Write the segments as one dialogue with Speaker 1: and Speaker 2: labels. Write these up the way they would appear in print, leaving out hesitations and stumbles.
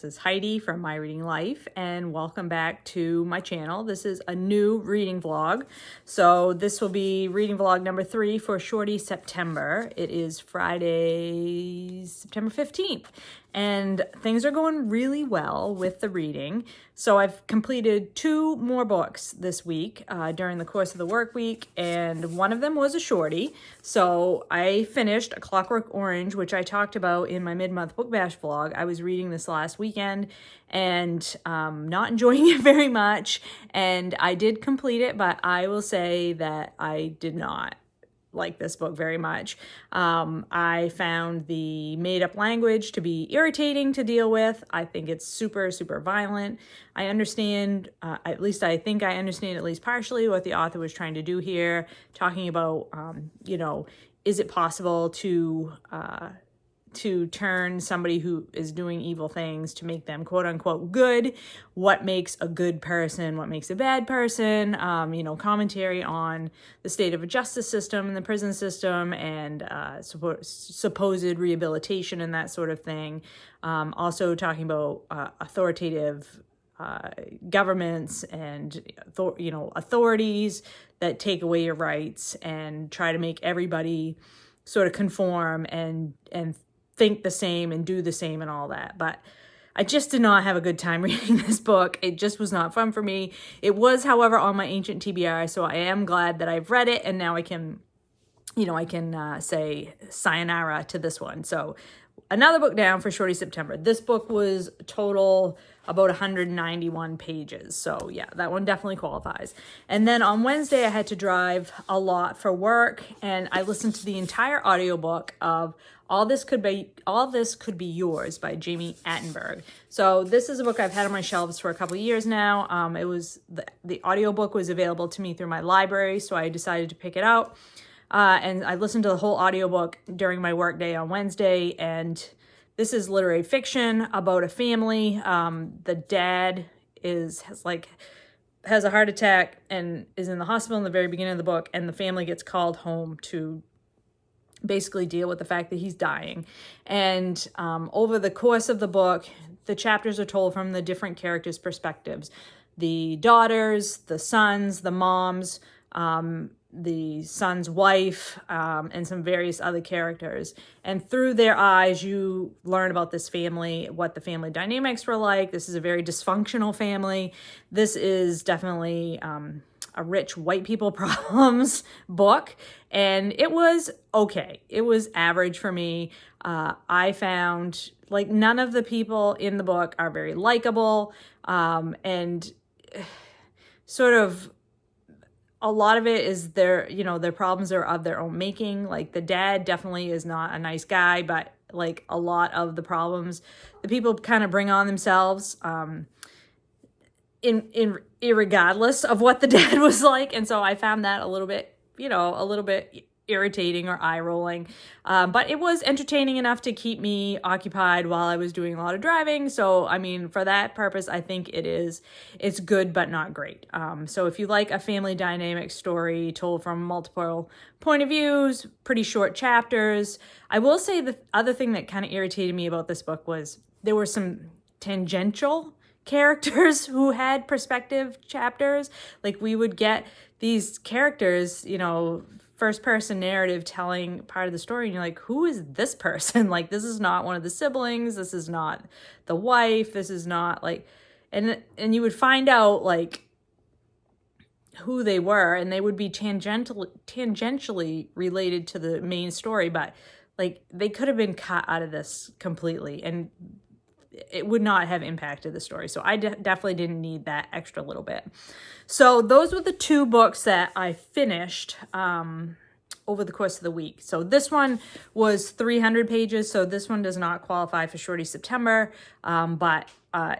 Speaker 1: is Heidi from My Reading Life, and welcome back to my channel. This is a new reading vlog. So this will be reading vlog number 3 for Shorty September. It is Friday, September 15th, and things are going really well with the reading. So I've completed 2 more books this week during the course of the work week, and one of them was a shorty. So I finished A Clockwork Orange, which I talked about in my mid-month book bash vlog. I was reading this last weekend and not enjoying it very much, and I did complete it, but I will say that I did not like this book very much. I found the made-up language to be irritating to deal with. I think it's super, super violent. I understand, at least I think I understand at least partially what the author was trying to do here, talking about, you know, is it possible to turn somebody who is doing evil things to make them quote unquote good? What makes a good person? What makes a bad person? You know, commentary on the state of a justice system and the prison system, and supposed rehabilitation and that sort of thing. Also talking about authoritative governments and you know, authorities that take away your rights and try to make everybody sort of conform and think the same and do the same and all that. But I just did not have a good time reading this book. It just was not fun for me. It was, however, on my ancient TBR, so I am glad that I've read it, and now I can, you know, I can say sayonara to this one. So another book down for Shorty September. This book was total about 191 pages. So yeah, that one definitely qualifies. And then on Wednesday, I had to drive a lot for work, and I listened to the entire audiobook of All This Could Be Yours by Jamie Attenberg. So this is a book I've had on my shelves for a couple of years now. It was the audiobook was available to me through my library, so I decided to pick it out. And I listened to the whole audiobook during my work day on Wednesday, and this is literary fiction about a family. The dad has a heart attack and is in the hospital in the very beginning of the book, and the family gets called home to basically deal with the fact that he's dying. And over the course of the book, the chapters are told from the different characters' perspectives. The daughters, the sons, the moms, the son's wife, and some various other characters. And through their eyes, you learn about this family, what the family dynamics were like. This is a very dysfunctional family. This is definitely a rich white people problems book. And it was okay. It was average for me. I found like none of the people in the book are very likable. And sort of a lot of it is their problems are of their own making. Like the dad definitely is not a nice guy, but like a lot of the problems the people kind of bring on themselves, irregardless of what the dad was like. And so I found that a little bit irritating or eye-rolling. But it was entertaining enough to keep me occupied while I was doing a lot of driving. So, I mean, for that purpose, I think it's good, but not great. So if you like a family dynamic story told from multiple point of views, pretty short chapters. I will say the other thing that kind of irritated me about this book was there were some tangential characters who had perspective chapters. Like we would get these characters, you know, first person narrative telling part of the story, and you're like, who is this person? Like, this is not one of the siblings, this is not the wife, this is not like, and you would find out like who they were, and they would be tangentially related to the main story, but like they could have been cut out of this completely and it would not have impacted the story. So I definitely didn't need that extra little bit. So those were the 2 books that I finished over the course of the week. So this one was 300 pages. So this one does not qualify for Shorty September, but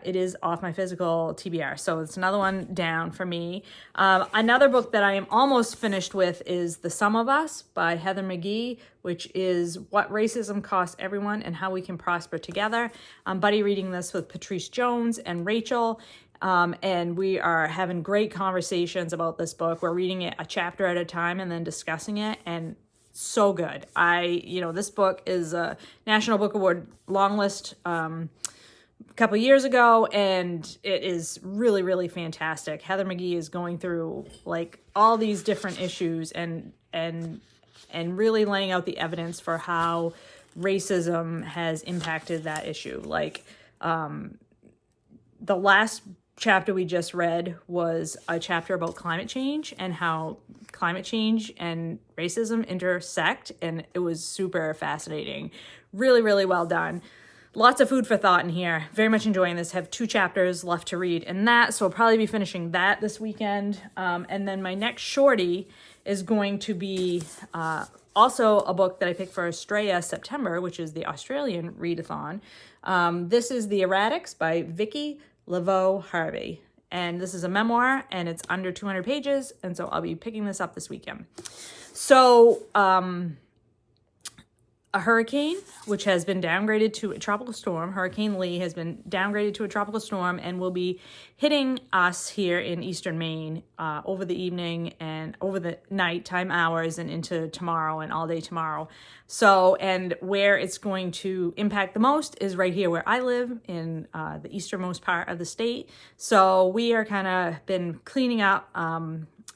Speaker 1: it is off my physical TBR. So it's another one down for me. Another book that I am almost finished with is The Sum of Us by Heather McGhee, which is What Racism Costs Everyone and How We Can Prosper Together. I'm buddy reading this with Patrice Jones and Rachel. And we are having great conversations about this book. We're reading it a chapter at a time and then discussing it, and so good. This book is a National Book Award longlist couple years ago, and it is really, really fantastic. Heather McGhee is going through like all these different issues and really laying out the evidence for how racism has impacted that issue. Like, the last chapter we just read was a chapter about climate change and how climate change and racism intersect, and it was super fascinating. Really, really well done. Lots of food for thought in here. Very much enjoying this. Have 2 chapters left to read in that, so I'll probably be finishing that this weekend. And then my next shorty is going to be also a book that I picked for Australia September, which is the Australian readathon. This is The Erratics by Vicki, Laveau-Harvie. And this is a memoir, and it's under 200 pages, and so I'll be picking this up this weekend. So, a hurricane, which has been downgraded to a tropical storm, Hurricane Lee has been downgraded to a tropical storm and will be hitting us here in eastern Maine over the evening and over the nighttime hours and into tomorrow and all day tomorrow. So, and where it's going to impact the most is right here where I live in the easternmost part of the state. So we are kind of been cleaning up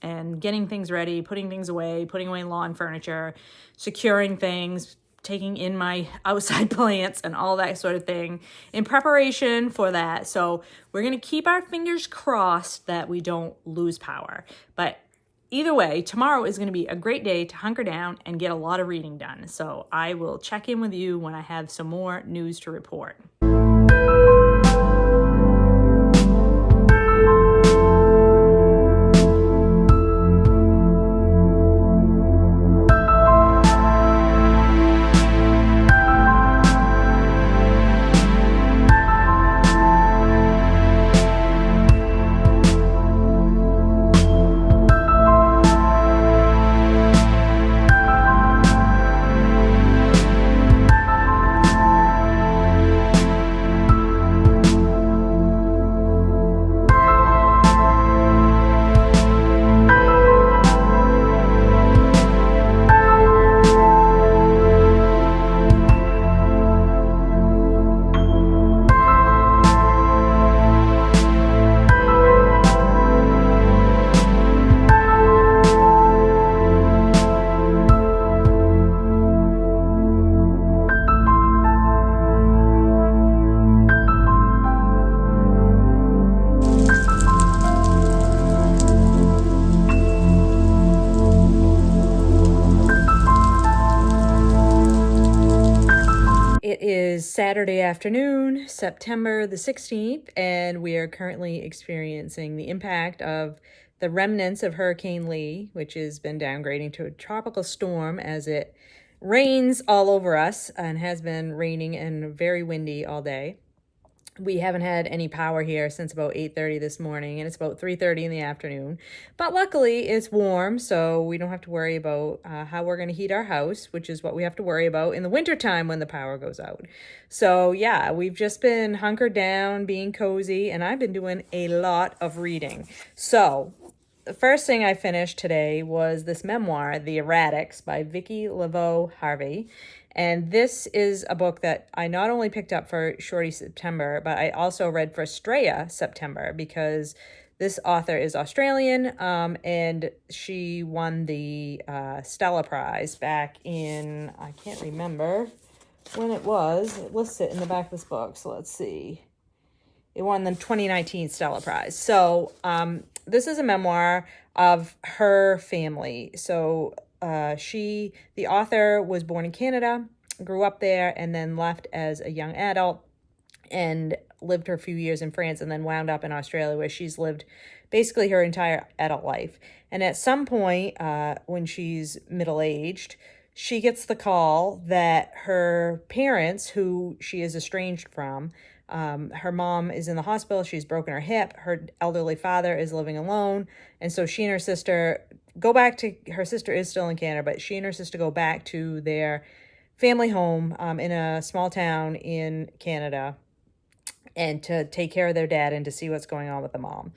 Speaker 1: and getting things ready, putting things away, putting away lawn furniture, securing things, taking in my outside plants and all that sort of thing in preparation for that. So we're going to keep our fingers crossed that we don't lose power. But either way, tomorrow is going to be a great day to hunker down and get a lot of reading done. So I will check in with you when I have some more news to report. Saturday afternoon, September the 16th, and we are currently experiencing the impact of the remnants of Hurricane Lee, which has been downgrading to a tropical storm as it rains all over us and has been raining and very windy all day. We haven't had any power here since about 8:30 this morning, and it's about 3:30 in the afternoon. But luckily, it's warm, so we don't have to worry about how we're going to heat our house, which is what we have to worry about in the wintertime when the power goes out. So yeah, we've just been hunkered down, being cozy, and I've been doing a lot of reading. So the first thing I finished today was this memoir, The Erratics by Vicki Laveau-Harvie. And this is a book that I not only picked up for Shorty September, but I also read for Australia September because this author is Australian, and she won the Stella Prize back in, I can't remember when it was. It lists it in the back of this book, so let's see. It won the 2019 Stella Prize. So this is a memoir of her family. So the author was born in Canada, grew up there, and then left as a young adult and lived her few years in France and then wound up in Australia where she's lived basically her entire adult life. And at some point, when she's middle-aged, she gets the call that her parents, who she is estranged from, her mom is in the hospital, she's broken her hip, her elderly father is living alone, and so she and her sister go back to, her sister is still in Canada, but she and her sister go back to their family home in a small town in Canada and to take care of their dad and to see what's going on with the mom.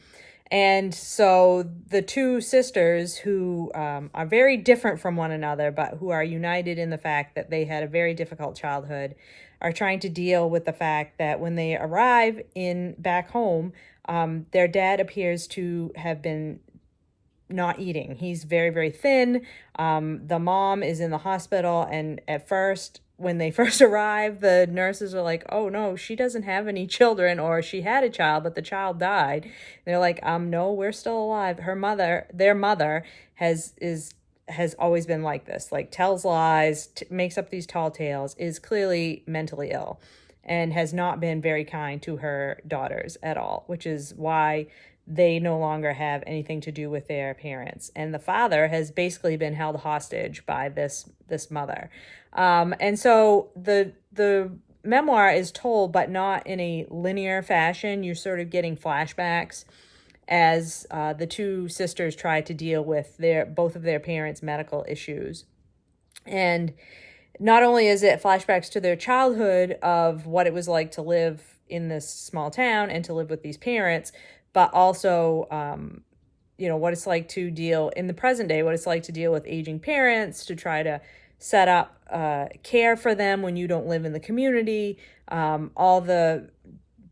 Speaker 1: And so the two sisters who are very different from one another, but who are united in the fact that they had a very difficult childhood, are trying to deal with the fact that when they arrive in back home, their dad appears to have been not eating. He's very, very thin. The mom is in the hospital, and at first, when they first arrive, the nurses are like, "Oh no, she doesn't have any children, or she had a child, but the child died." And they're like, no, we're still alive." Their mother has always been like this, like tells lies, makes up these tall tales, is clearly mentally ill, and has not been very kind to her daughters at all, which is why they no longer have anything to do with their parents. And the father has basically been held hostage by this mother. And so the memoir is told, but not in a linear fashion. You're sort of getting flashbacks as the two sisters try to deal with both of their parents' medical issues. And not only is it flashbacks to their childhood of what it was like to live in this small town and to live with these parents, but also, what it's like to deal in the present day, what it's like to deal with aging parents, to try to set up care for them when you don't live in the community, all the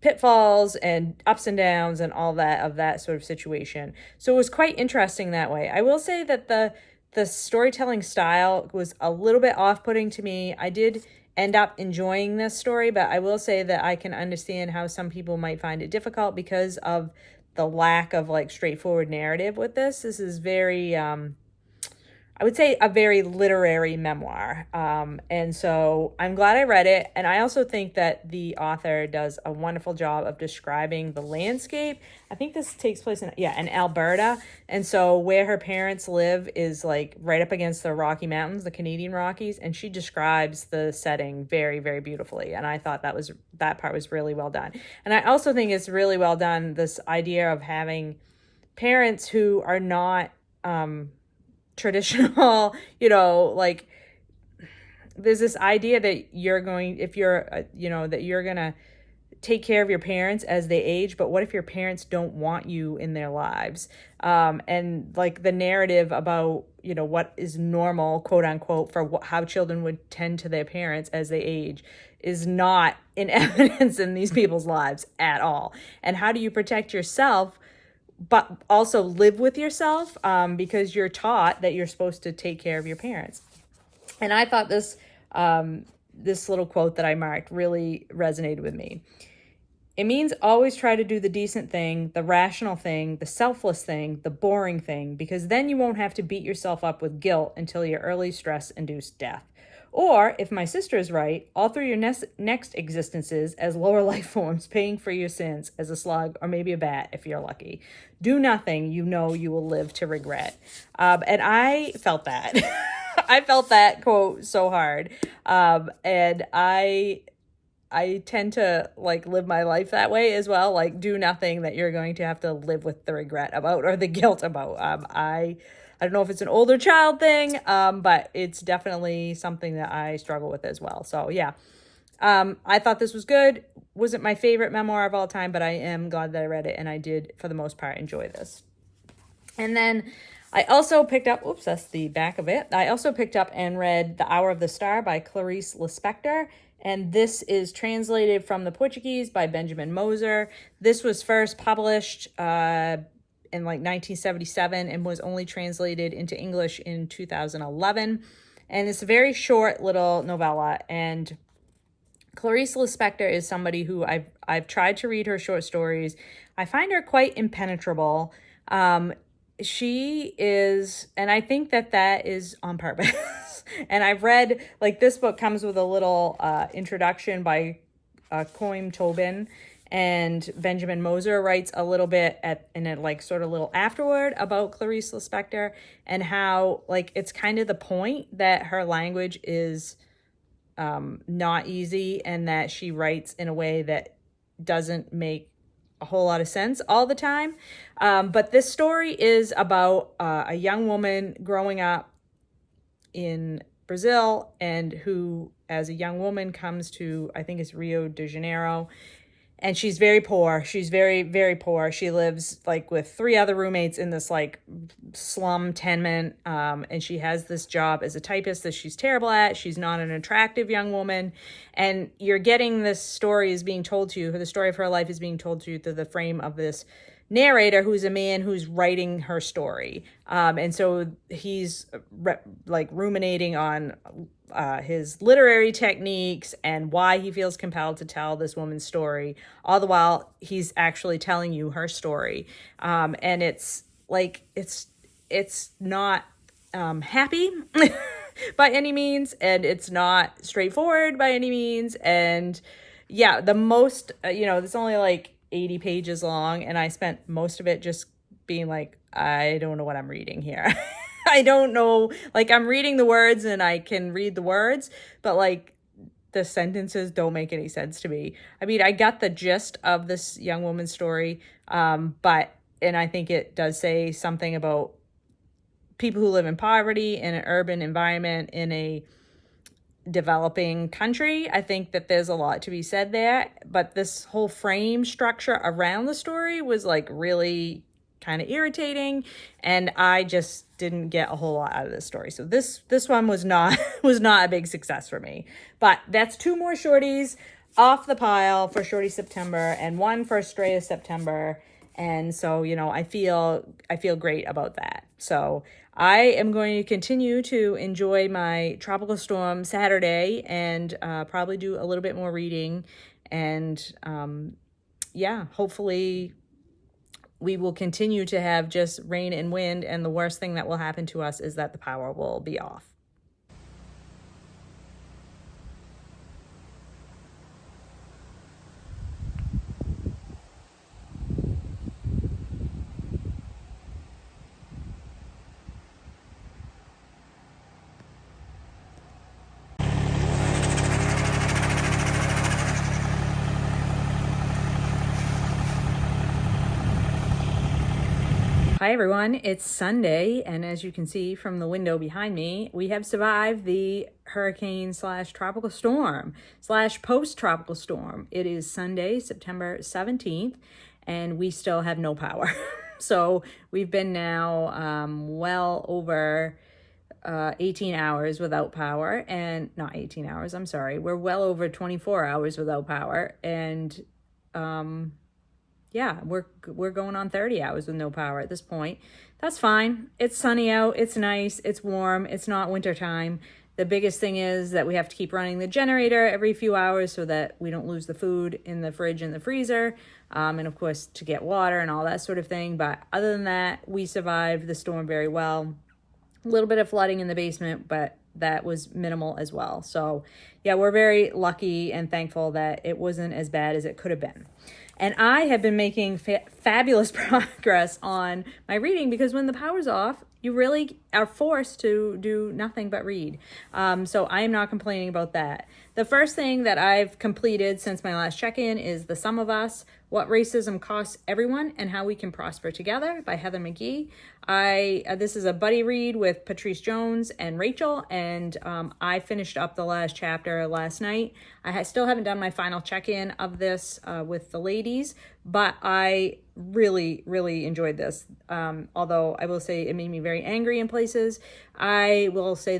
Speaker 1: pitfalls and ups and downs and all that of that sort of situation. So it was quite interesting that way. I will say that the storytelling style was a little bit off-putting to me. I did end up enjoying this story, but I will say that I can understand how some people might find it difficult because of the lack of like straightforward narrative with this. This is very, I would say, a very literary memoir. And so I'm glad I read it. And I also think that the author does a wonderful job of describing the landscape. I think this takes place in Alberta. And so where her parents live is like right up against the Rocky Mountains, the Canadian Rockies. And she describes the setting very, very beautifully. And I thought that part was really well done. And I also think it's really well done, this idea of having parents who are not, traditional, like there's this idea that you're going to take care of your parents as they age, but what if your parents don't want you in their lives? And like the narrative about, what is normal, quote unquote, for how children would tend to their parents as they age is not in evidence in these people's lives at all. And how do you protect yourself but also live with yourself, because you're taught that you're supposed to take care of your parents? And I thought this little quote that I marked really resonated with me. It means always try to do the decent thing, the rational thing, the selfless thing, the boring thing, because then you won't have to beat yourself up with guilt until your early stress-induced death. Or, if my sister is right, all through your next existences as lower life forms, paying for your sins as a slug or maybe a bat if you're lucky. Do nothing you know you will live to regret. And I felt that. I felt that quote so hard. And I tend to like live my life that way as well. Like, do nothing that you're going to have to live with the regret about or the guilt about. I don't know if it's an older child thing, but it's definitely something that I struggle with as well. So yeah, I thought this was good. Wasn't my favorite memoir of all time, but I am glad that I read it, and I did, for the most part, enjoy this. And then I also picked up, that's the back of it. I also picked up and read The Hour of the Star by Clarice Lispector. And this is translated from the Portuguese by Benjamin Moser. This was first published in like 1977 and was only translated into English in 2011. And it's a very short little novella. And Clarice Lispector is somebody who I've tried to read her short stories. I find her quite impenetrable. She is, and I think that is on purpose. And I've read, like, this book comes with a little introduction by Coim Tobin, and Benjamin Moser writes a little bit in a like sort of little afterword about Clarice Lispector, and how like it's kind of the point that her language is not easy, and that she writes in a way that doesn't make a whole lot of sense all the time. But this story is about a young woman growing up in Brazil, and who, as a young woman, comes to, I think it's Rio de Janeiro, and she's very poor. She's very, very poor. She lives like with 3 other roommates in this like slum tenement. And she has this job as a typist that she's terrible at. She's not an attractive young woman. And you're getting this story is being told to you. The story of her life is being told to you through the frame of this narrator who's a man who's writing her story. And so he's like ruminating on his literary techniques and why he feels compelled to tell this woman's story, all the while he's actually telling you her story. And it's like, it's not happy by any means, and it's not straightforward by any means. And yeah, the most, it's only like 80 pages long, and I spent most of it just being like, I don't know what I'm reading here. I don't know, like I'm reading the words and I can read the words, but like the sentences don't make any sense to me. I mean, I got the gist of this young woman's story, and I think it does say something about people who live in poverty in an urban environment in a developing country. I think that there's a lot to be said there, but this whole frame structure around the story was like really kind of irritating, and I just didn't get a whole lot out of this story. So this one was not a big success for me. But that's 2 more Shorties off the pile for Shorty September and 1 for Stray of September. And so, I feel great about that. So I am going to continue to enjoy my Tropical Storm Saturday and probably do a little bit more reading. And hopefully we will continue to have just rain and wind. And the worst thing that will happen to us is that the power will be off. Hi everyone, it's Sunday, and as you can see from the window behind me, we have survived the hurricane / tropical storm / post-tropical storm. It is Sunday, September 17th, and we still have no power. So we've been now well over 18 hours without power, and not 18 hours, I'm sorry. We're well over 24 hours without power, and yeah, we're going on 30 hours with no power at this point. That's fine. It's sunny out. It's nice. It's warm. It's not winter time. The biggest thing is that we have to keep running the generator every few hours so that we don't lose the food in the fridge and the freezer. And of course, to get water and all that sort of thing. But other than that, we survived the storm very well. A little bit of flooding in the basement, but that was minimal as well. So yeah, we're very lucky and thankful that it wasn't as bad as it could have been. And I have been making fabulous progress on my reading, because when the power's off, you really are forced to do nothing but read. So I am not complaining about that. The first thing that I've completed since my last check-in is The Sum of Us, What Racism Costs Everyone and How We Can Prosper Together by Heather McGhee. This is a buddy read with Patrice Jones and Rachel, and I finished up the last chapter last night. I still haven't done my final check-in of this with the ladies, but I really, really enjoyed this. Although I will say it made me very angry in places. I will say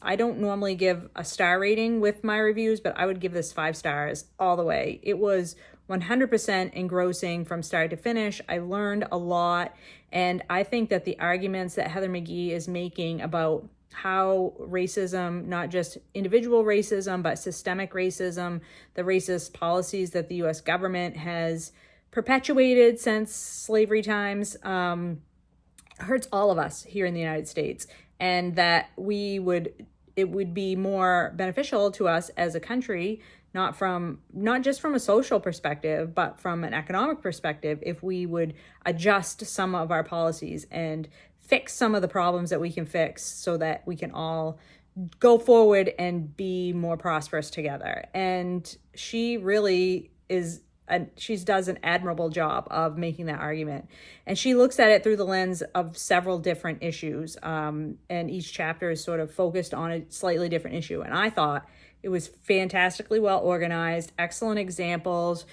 Speaker 1: I don't normally give a star rating with my reviews, but I would give this 5 stars all the way. It was 100% engrossing from start to finish. I learned a lot, and I think that the arguments that Heather McGhee is making about how racism, not just individual racism, but systemic racism, the racist policies that the U.S. government has perpetuated since slavery times, hurts all of us here in the United States, and that it would be more beneficial to us as a country, not just from a social perspective, but from an economic perspective, if we would adjust some of our policies and fix some of the problems that we can fix so that we can all go forward and be more prosperous together. And she really she does an admirable job of making that argument. And she looks at it through the lens of several different issues. And each chapter is sort of focused on a slightly different issue. And I thought it was fantastically well organized, excellent examples.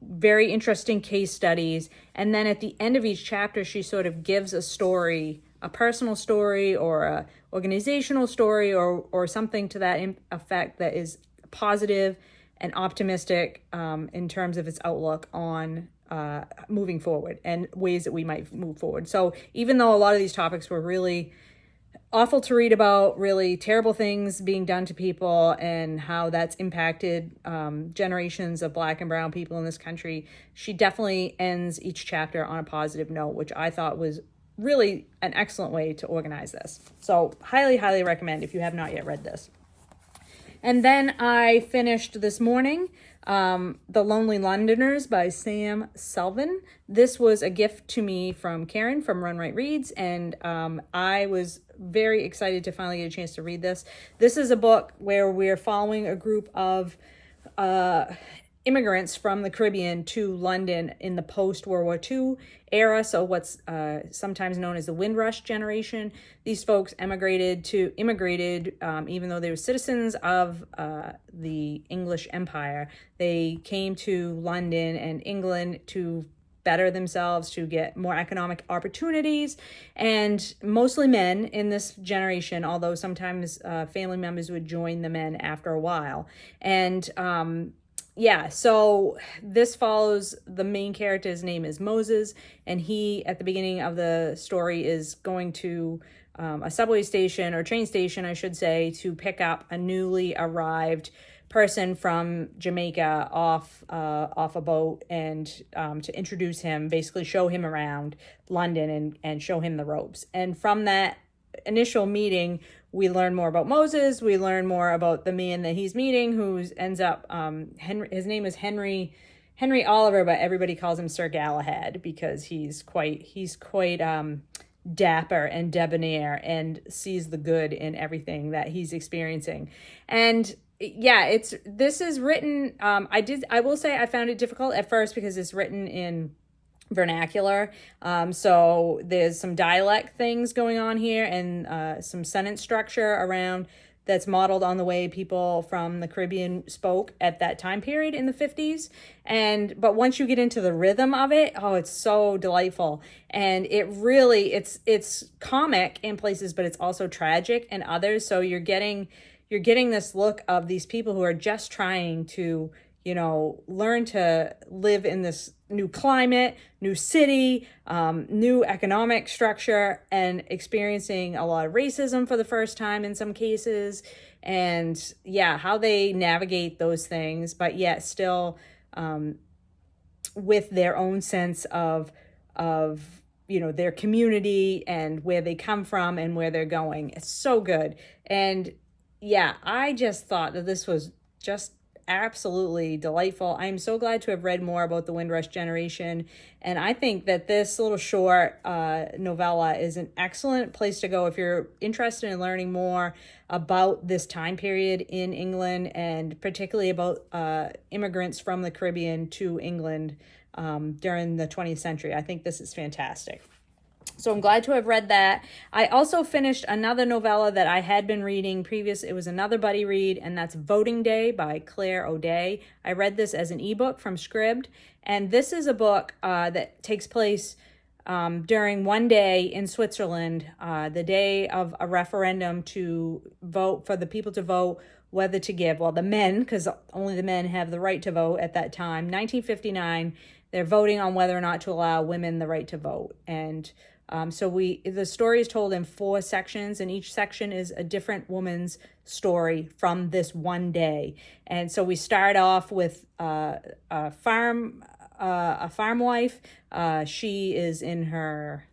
Speaker 1: very interesting case studies. And then at the end of each chapter, she sort of gives a story, a personal story or a organizational story or something to that effect that is positive and optimistic in terms of its outlook on moving forward and ways that we might move forward. So even though a lot of these topics were really awful to read about, really terrible things being done to people and how that's impacted generations of Black and brown people in this country, she definitely ends each chapter on a positive note, which I thought was really an excellent way to organize this. So highly, highly recommend if you have not yet read this. And then I finished this morning The Lonely Londoners by Sam Selvon. This was a gift to me from Karen from Run Right Reads, and I was very excited to finally get a chance to read this. This is a book where we're following a group of immigrants from the Caribbean to London in the post-World War II era, so what's sometimes known as the Windrush generation. These folks immigrated, even though they were citizens of the English Empire. They came to London and England to better themselves, to get more economic opportunities, and mostly men in this generation, although sometimes family members would join the men after a while. And so this follows the main character's name is Moses, and he, at the beginning of the story, is going to a subway station, or train station, I should say, to pick up a newly arrived person from Jamaica off a boat, and to introduce him, basically show him around London and show him the ropes. And from that initial meeting, we learn more about Moses. We learn more about the man that he's meeting, who ends up his name is Henry Oliver, but everybody calls him Sir Galahad because he's quite dapper and debonair and sees the good in everything that he's experiencing. And this is written, I will say I found it difficult at first because it's written in vernacular. So there's some dialect things going on here, and some sentence structure around that's modeled on the way people from the Caribbean spoke at that time period in the 50s. But once you get into the rhythm of it, it's so delightful. And it really, it's comic in places, but it's also tragic in others. So you're getting this look of these people who are just trying to, learn to live in this new climate, new city, new economic structure, and experiencing a lot of racism for the first time in some cases. And how they navigate those things, but yet still with their own sense of their community and where they come from and where they're going. It's so good. And I just thought that this was just absolutely delightful. I'm so glad to have read more about the Windrush generation, and I think that this little short novella is an excellent place to go if you're interested in learning more about this time period in England, and particularly about immigrants from the Caribbean to England during the 20th century. I think this is fantastic. So I'm glad to have read that. I also finished another novella that I had been reading previous. It was another buddy read, and that's Voting Day by Clare O'Day. I read this as an ebook from Scribd, and this is a book that takes place during one day in Switzerland, the day of a referendum to vote for the people to vote whether to give, the men, because only the men have the right to vote at that time, 1959, they're voting on whether or not to allow women the right to vote. And the story is told in 4 sections, and each section is a different woman's story from this one day. And so we start off with a farm wife. She is in her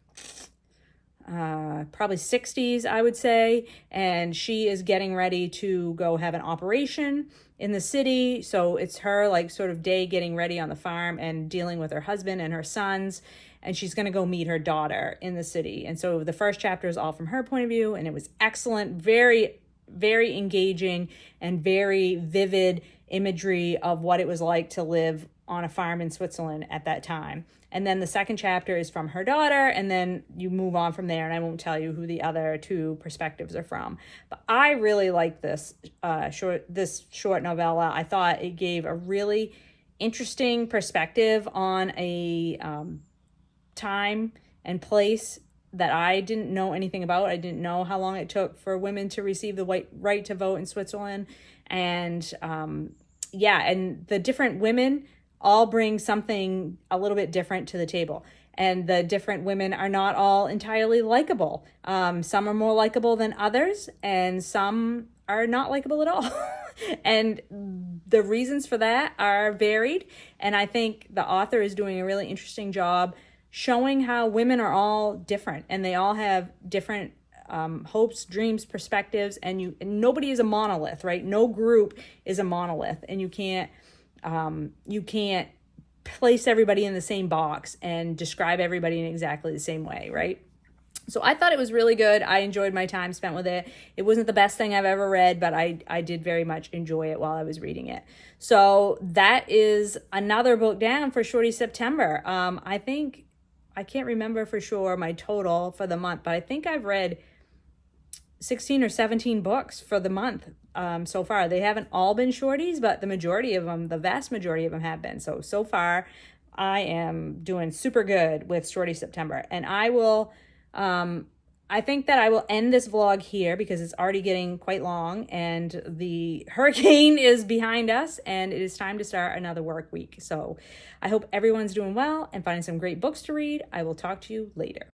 Speaker 1: probably 60s, I would say, and she is getting ready to go have an operation in the city. So it's her sort of day getting ready on the farm and dealing with her husband and her sons. And she's going to go meet her daughter in the city. And so the first chapter is all from her point of view, and it was excellent, very, very engaging, and very vivid imagery of what it was like to live on a farm in Switzerland at that time. And then the second chapter is from her daughter, and then you move on from there, and I won't tell you who the other 2 perspectives are from. But I really like this short novella. I thought it gave a really interesting perspective on a time and place that I didn't know anything about. I didn't know how long it took for women to receive the right to vote in Switzerland. And and the different women all bring something a little bit different to the table. And the different women are not all entirely likable. Some are more likable than others, and some are not likable at all. And the reasons for that are varied. And I think the author is doing a really interesting job showing how women are all different, and they all have different hopes, dreams, perspectives, and nobody is a monolith, right? No group is a monolith, and you can't place everybody in the same box and describe everybody in exactly the same way, right? So I thought it was really good. I enjoyed my time spent with it. It wasn't the best thing I've ever read, but I did very much enjoy it while I was reading it. So that is another book down for Shorty September. I can't remember for sure my total for the month, but I think I've read 16 or 17 books for the month so far. They haven't all been shorties, but the majority of them, the vast majority of them have been. So far, I am doing super good with Shorty September. And I think that I will end this vlog here because it's already getting quite long and the hurricane is behind us and it is time to start another work week. So I hope everyone's doing well and finding some great books to read. I will talk to you later.